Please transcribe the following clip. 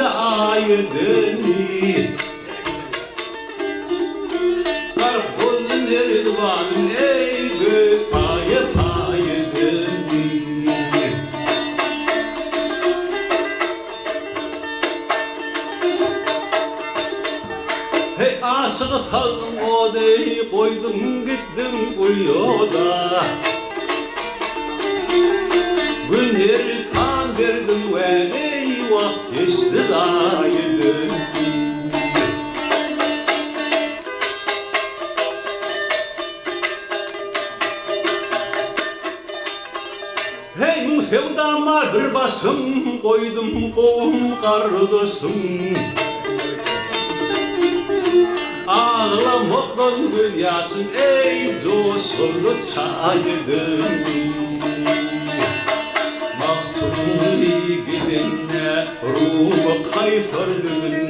ayıdını Karpol nerdivanın ey gök ayıdını Hey aşığı saldım o dey koydum gittim uyuda Günleri tan verdim ve ey vakt geçti dayıdım Hey sevdama bir basım koydum kovum kardeşim Ağlamaktan dünyasın ey coşkulu çayıdım Maktuli gidinle ruhu kayfırdın